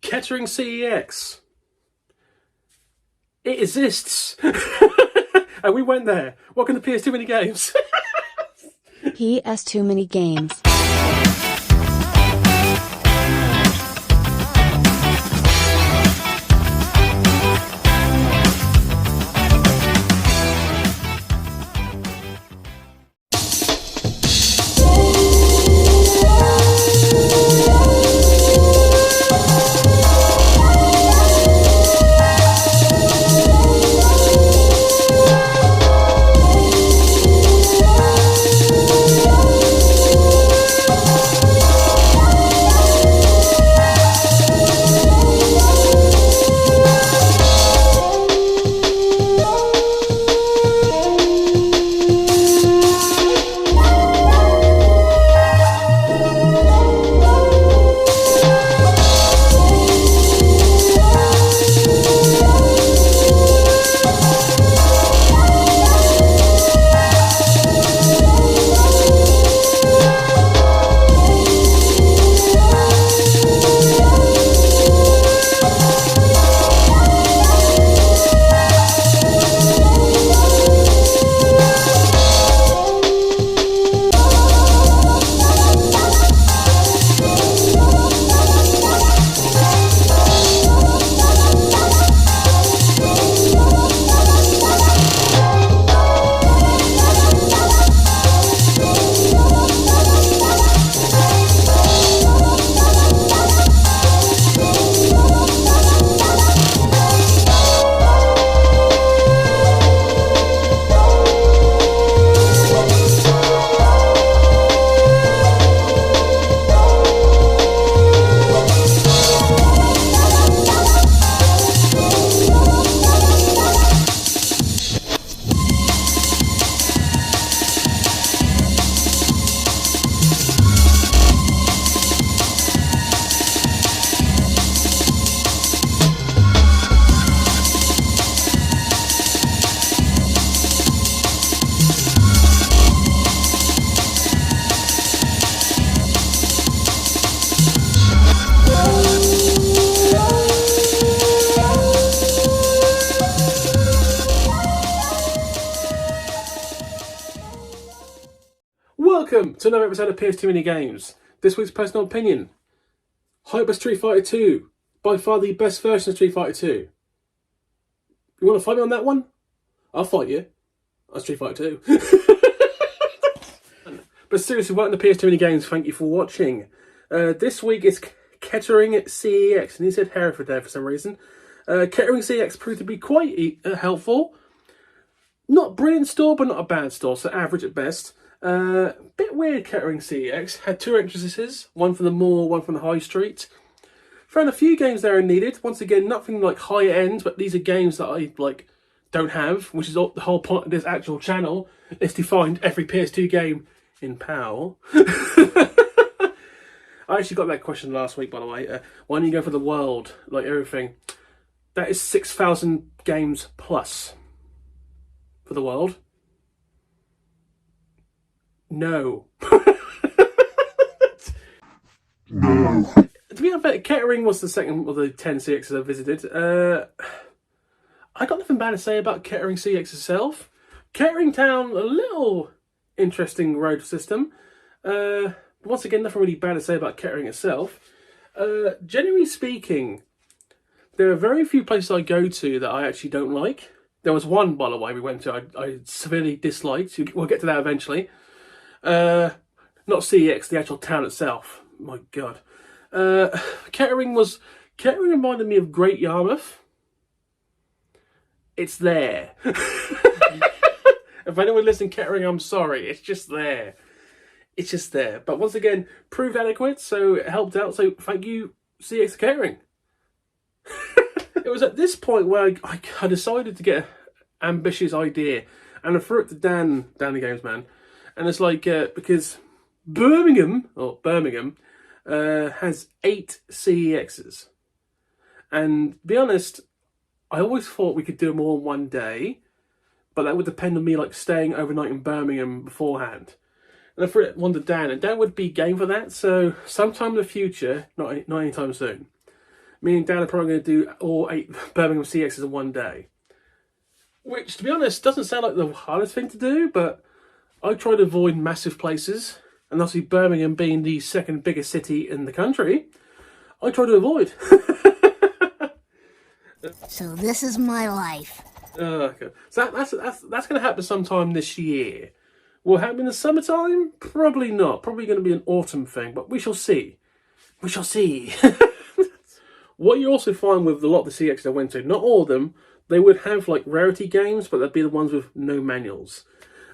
Kettering CEX. It exists. And we went there. Welcome to PS Too Many Games. PS Too Many Games. Welcome to another episode of PS Too Many Games. This week's personal opinion. Hyper Street Fighter 2. By far the best version of Street Fighter 2. You want to fight me on that one? I'll fight you. On Street Fighter 2. But seriously, welcome to PS Too Many Games. Thank you for watching. This week is Kettering CEX. And he said Hereford there for some reason. Kettering CEX proved to be quite helpful. Not brilliant store, but not a bad store. So average at best. Bit weird, Kettering CEX. Had two entrances, one from the mall, one from the high street. Found a few games there are needed. Once again, nothing like high end, but these are games that I don't have, which is the whole point of this actual channel, is to find every PS2 game in PAL. I actually got that question last week, by the way. Why don't you go for the world, like everything? That is 6,000 games plus for the world. No. No. To be fair, Kettering was the second of the 10 CXs I visited. I got nothing bad to say about Kettering CEX itself. Kettering Town, a little interesting road system. Once again, nothing really bad to say about Kettering itself. Generally speaking, there are very few places I go to that I actually don't like. There was one, by the way, we went to I severely disliked. We'll get to that eventually. Not CEX, the actual town itself. My God. Kettering reminded me of Great Yarmouth. It's there. If anyone lives in Kettering, I'm sorry. It's just there. It's just there. But once again, proved adequate, so it helped out. So thank you, CEX Kettering. It was at this point where I decided to get an ambitious idea. And I threw it to Dan the Games Man. And it's like, because Birmingham has 8 CEXs. And to be honest, I always thought we could do them all in one day, but that would depend on me staying overnight in Birmingham beforehand. And I threw it one to Dan, and Dan would be game for that, so sometime in the future, not anytime soon. Me and Dan are probably going to do all 8 Birmingham CEXs in one day. Which, to be honest, doesn't sound like the hardest thing to do, but I try to avoid massive places. And obviously Birmingham being the second biggest city in the country, I try to avoid. So this is my life. Okay. So that's going to happen sometime this year. Will it happen in the summertime? Probably not. Probably going to be an autumn thing, but we shall see. We shall see. What you also find with a lot of the CEX I went to, not all of them, they would have like rarity games, but they'd be the ones with no manuals.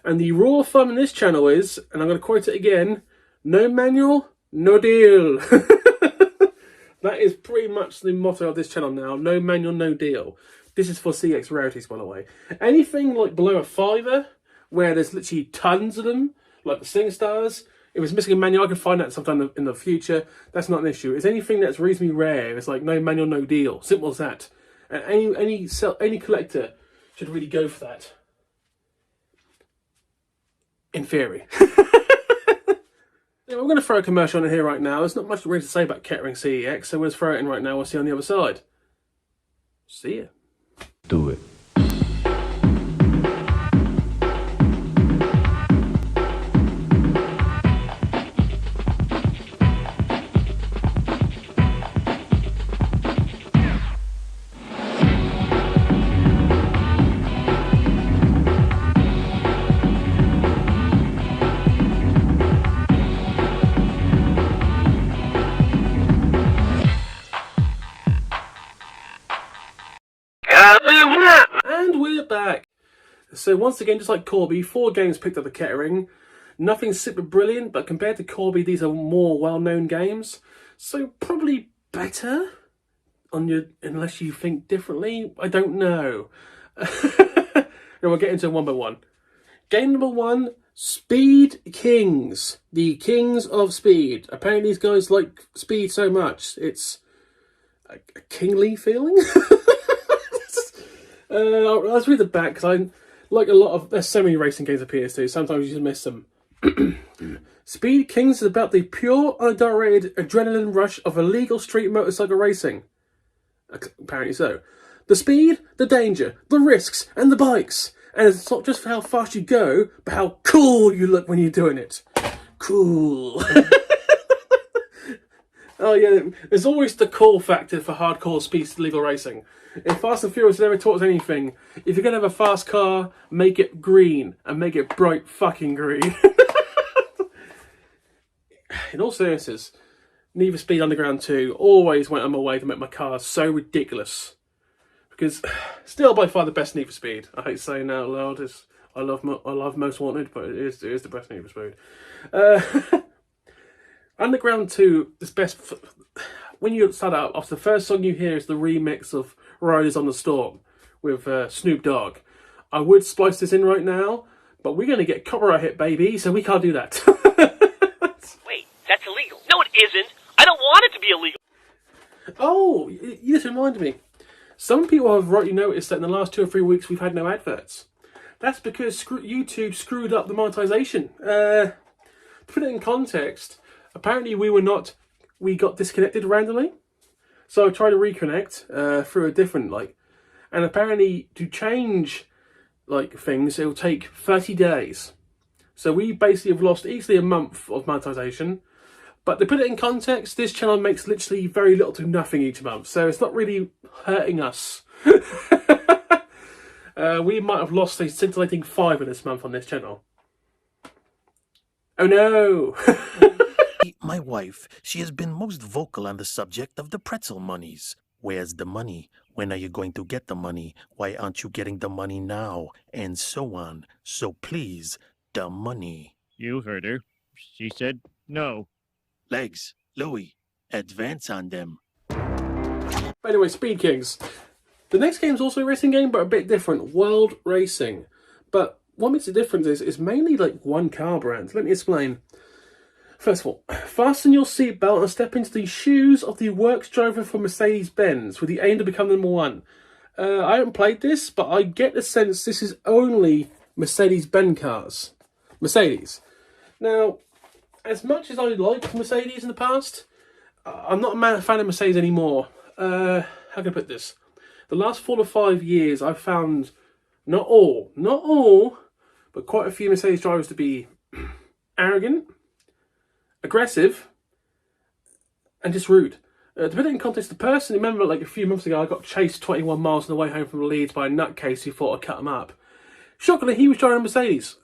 And the rule of thumb in this channel is, and I'm going to quote it again, no manual, no deal. That is pretty much the motto of this channel now. No manual, no deal. This is for CEX rarities, by the way. Anything like below a $5, where there's literally tons of them, like the Sing Stars, if it's missing a manual, I can find that sometime in the future. That's not an issue. It's anything that's reasonably rare. It's like no manual, no deal. Simple as that. And any collector should really go for that. In theory. I'm going to throw a commercial in here right now. There's not much really to say about Kettering CEX, so we'll just throw it in right now. We'll see you on the other side. See ya. Do it. And we're back. So once again, just like Corby, 4 games picked up the Kettering. Nothing super brilliant, but compared to Corby, these are more well-known games. So probably better, unless you think differently. I don't know. And we'll get into one by one. Game number 1, Speed Kings. The Kings of Speed. Apparently these guys like speed so much, it's a kingly feeling. Let's read the back, because I like a lot of... There's so many racing games on PS2, sometimes you just miss them. Speed Kings is about the pure, unadulterated adrenaline rush of illegal street motorcycle racing. Apparently so. The speed, the danger, the risks, and the bikes. And it's not just for how fast you go, but how cool you look when you're doing it. Cool. Oh yeah, there's always the cool factor for hardcore speed legal racing. If Fast and Furious never taught us anything, if you're going to have a fast car, make it green, and make it bright fucking green. In all seriousness, Need for Speed Underground 2 always went on my way to make my cars so ridiculous. Because, still by far the best Need for Speed. I hate saying that out loud, I love Most Wanted, but it is the best Need for Speed. Underground 2 is best... When you start out, after the first song you hear is the remix of Riders on the Storm with Snoop Dogg. I would splice this in right now, but we're going to get copyright hit, baby, so we can't do that. Wait, that's illegal. No, it isn't. I don't want it to be illegal. Oh, you just reminded me. Some people have rightly noticed that in the last 2 or 3 weeks we've had no adverts. That's because YouTube screwed up the monetization. To put it in context, apparently we got disconnected randomly. So I tried to reconnect through a different, and apparently to change, things, it'll take 30 days. So we basically have lost easily a month of monetization. But to put it in context, this channel makes literally very little to nothing each month. So it's not really hurting us. We might have lost a scintillating $5 this month on this channel. Oh no! My wife, she has been most vocal on the subject of the pretzel monies. Where's the money? When are you going to get the money? Why aren't you getting the money now? And so on. So please, the money. You heard her. She said no. Legs, Louie, advance on them. But anyway, Speed Kings. The next game is also a racing game, but a bit different. World Racing. But what makes it different is mainly one car brand. Let me explain. First of all, fasten your seatbelt and step into the shoes of the works driver for Mercedes-Benz with the aim to become number 1. I haven't played this, but I get the sense this is only Mercedes-Benz cars. Mercedes. Now, as much as I liked Mercedes in the past, I'm not a fan of Mercedes anymore. how can I put this? The last 4 to 5 years, I've found not all, but quite a few Mercedes drivers to be arrogant, aggressive, and just rude. To put it in context, the person, remember like a few months ago, I got chased 21 miles on the way home from Leeds by a nutcase who thought I'd cut him up. Shockingly, he was driving a Mercedes.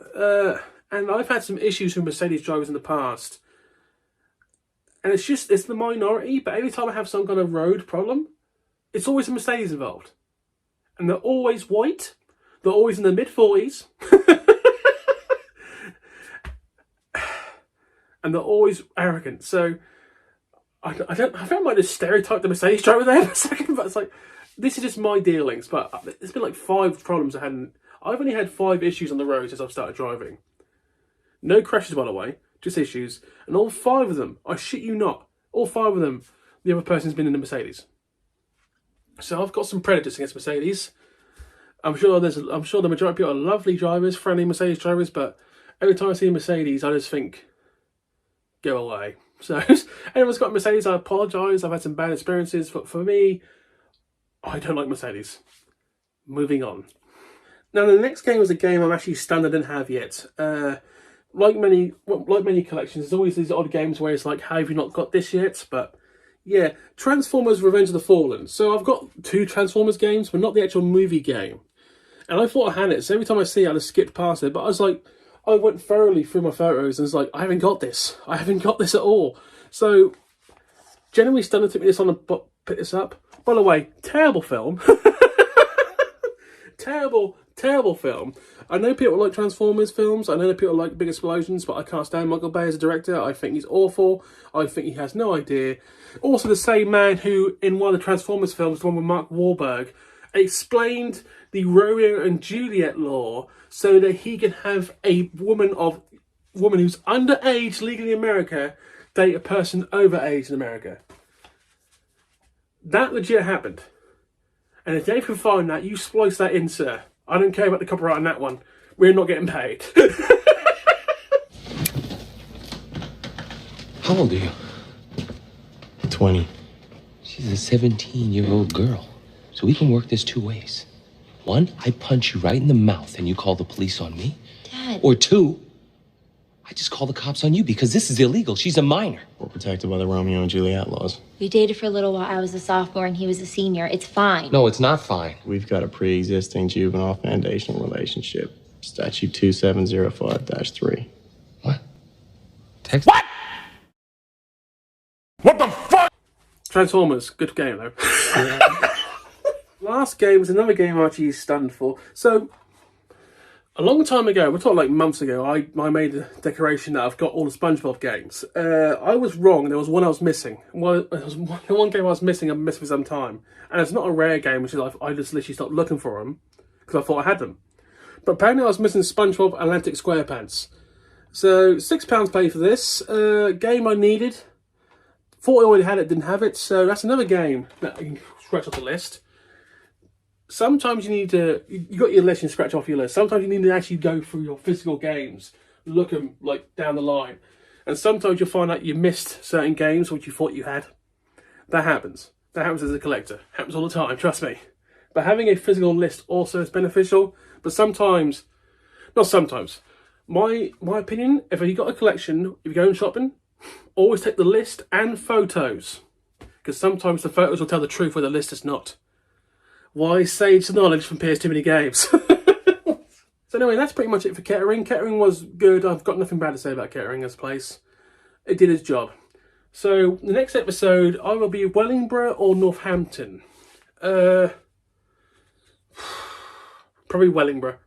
And I've had some issues with Mercedes drivers in the past. And it's the minority, but every time I have some kind of road problem, it's always a Mercedes involved. And they're always white. They're always in their mid-40s. And they're always arrogant. So I felt like just stereotyped the Mercedes driver there for a second, but it's like, this is just my dealings. But there's been like 5 problems I've only had 5 issues on the road since I've started driving. No crashes, by the way, just issues. And all 5 of them, I shit you not, all 5 of them, the other person's been in the Mercedes. So I've got some prejudice against Mercedes. I'm sure the majority of people are lovely drivers, friendly Mercedes drivers, but every time I see a Mercedes, I just think, go away. So if anyone's got a Mercedes, I apologise. I've had some bad experiences. For me, I don't like Mercedes. Moving on. Now the next game was a game I'm actually stunned I didn't have yet. Like many collections, there's always these odd games where it's like, how have you not got this yet? But yeah, Transformers Revenge of the Fallen. So I've got 2 Transformers games, but not the actual movie game. And I thought I had it, so every time I see it, I just skipped past it. But I went thoroughly through my photos and it's like, I haven't got this. I haven't got this at all. So, generally stunned it took me this on and pick this up. By the way, terrible film. Terrible film. I know people like Transformers films. I know people like big explosions, but I can't stand Michael Bay as a director. I think he's awful. I think he has no idea. Also, the same man who, in one of the Transformers films, the one with Mark Wahlberg, explained the Romeo and Juliet law so that he can have a woman who's underage legally in America date a person overage in America. That legit happened. And if they can find that, you splice that in, sir. I don't care about the copyright on that one. We're not getting paid. How old are you? 20. She's a 17-year-old girl. So we can work this 2 ways. 1, I punch you right in the mouth and you call the police on me. Dad. Or 2, I just call the cops on you because this is illegal. She's a minor. We're protected by the Romeo and Juliet laws. We dated for a little while. I was a sophomore and he was a senior. It's fine. No, it's not fine. We've got a pre-existing juvenile foundational relationship. Statute 2705-3. What? Text? What? What the fuck? Transformers, good game though. Last game was another game I'm actually stunned for. So, a long time ago, we're talking like months ago, I made a declaration that I've got all the SpongeBob games. I was wrong, there was one I was missing. One game I was missing, I've missed for some time. And it's not a rare game, which is I just literally stopped looking for them, because I thought I had them. But apparently I was missing SpongeBob Atlantic SquarePants. So, £6 paid for this. Game I needed. Thought I already had it, didn't have it, so that's another game that you can scratch off the list. Sometimes you need to, you got your list and scratch off your list. Sometimes you need to actually go through your physical games, look them like down the line. And sometimes you'll find out you missed certain games which you thought you had. That happens. That happens as a collector. Happens all the time, trust me. But having a physical list also is beneficial. But sometimes, not sometimes, my opinion, if you got a collection, if you're going shopping, always take the list and photos. Because sometimes the photos will tell the truth where the list is not. Wise sage knowledge from PS Too Many Games. So anyway, that's pretty much it for Kettering. Kettering was good. I've got nothing bad to say about Kettering as a place. It did its job. So the next episode, I will be Wellingborough or Northampton. Probably Wellingborough.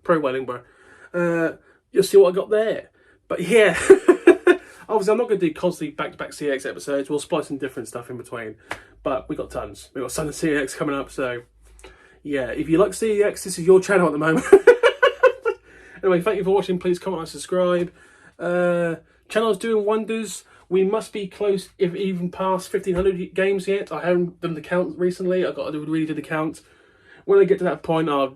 You'll see what I got there. But yeah, obviously I'm not going to do constantly back-to-back CEX episodes. We'll splice some different stuff in between. But we got tons. We got Sun and CEX coming up, so yeah, if you like CEX, this is your channel at the moment. Anyway, thank you for watching. Please comment and subscribe. Channel's doing wonders. We must be close, if even past 1,500 games yet. I haven't done the count recently. I've got to really do the count. When I get to that point, I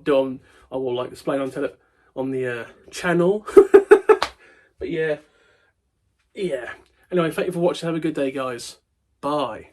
will like explain on the channel. But yeah. Anyway, thank you for watching. Have a good day, guys. Bye.